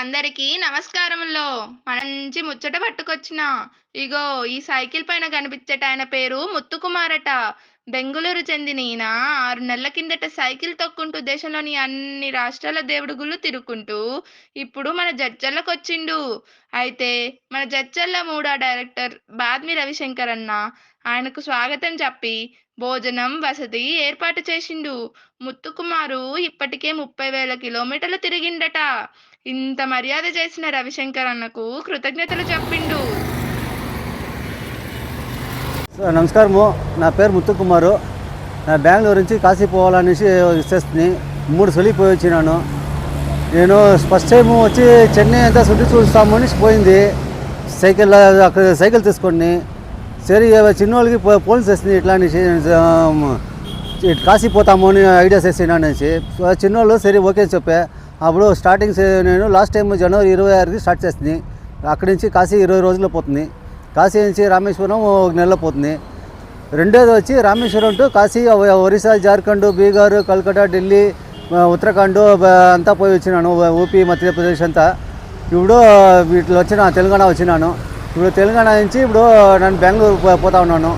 అందరికీ నమస్కారములో మంచి ముచ్చట పట్టుకొచ్చిన. ఇగో ఈ సైకిల్ పైన కనిపించేటాయన పేరు ముత్తుకుమారట. బెంగుళూరు చెందిన ఈయన 6 నెలల కిందట సైకిల్ తొక్కుంటూ దేశంలోని అన్ని రాష్ట్రాల దేవుడి గుళ్ళు తిరుక్కుంటూ ఇప్పుడు మన జడ్చర్లకొచ్చిండు. అయితే మన జడ్చర్ల మూడో డైరెక్టర్ బాద్మి రవిశంకర్ అన్న ఆయనకు స్వాగతం చెప్పి భోజనం వసతి ఏర్పాటు చేసిండు. ముత్తుకుమారు ఇప్పటికే 30,000 కిలోమీటర్లు తిరిగిండట. ఇంత మర్యాద చేసిన రవిశంకర్ అన్నకు కృతజ్ఞతలు చెప్పిండు. నమస్కారము. నా పేరు ముత్తుకుమారు. నా బెంగళూరు నుంచి కాశీ పోవాలనేసి చేస్తుంది. 3 సొలి పోయి వచ్చినాను. నేను ఫస్ట్ టైం వచ్చి చెన్నై అంతా శుద్ధి చూస్తాము అని పోయింది. సైకిల్ అక్కడ సైకిల్ తీసుకొని సరే చిన్నోళ్ళకి ఫోన్ చేస్తుంది. ఇట్లా అనేసి కాశీ పోతాము అని ఐడియా చేసినా అనేసి చిన్నోళ్ళు సరే ఓకే చెప్పా. అప్పుడు స్టార్టింగ్ నేను లాస్ట్ టైం జనవరి 26కి స్టార్ట్ చేస్తుంది. అక్కడి నుంచి కాశీ 20 రోజుల్లో పోతుంది. కాశీ నుంచి రామేశ్వరం 1 నెలలో పోతుంది. రెండోది వచ్చి రామేశ్వరం టు కాశీ, ఒరిస్సా, జార్ఖండ్, బీహార్, కల్కటా, ఢిల్లీ, ఉత్తరాఖండ్ అంతా పోయి వచ్చినాను. ఊపీ, మధ్యప్రదేశ్ అంతా. ఇప్పుడు వీటిలో తెలంగాణ వచ్చినాను. ఇప్పుడు తెలంగాణ నుంచి ఇప్పుడు నేను బెంగళూరు పోతా ఉన్నాను.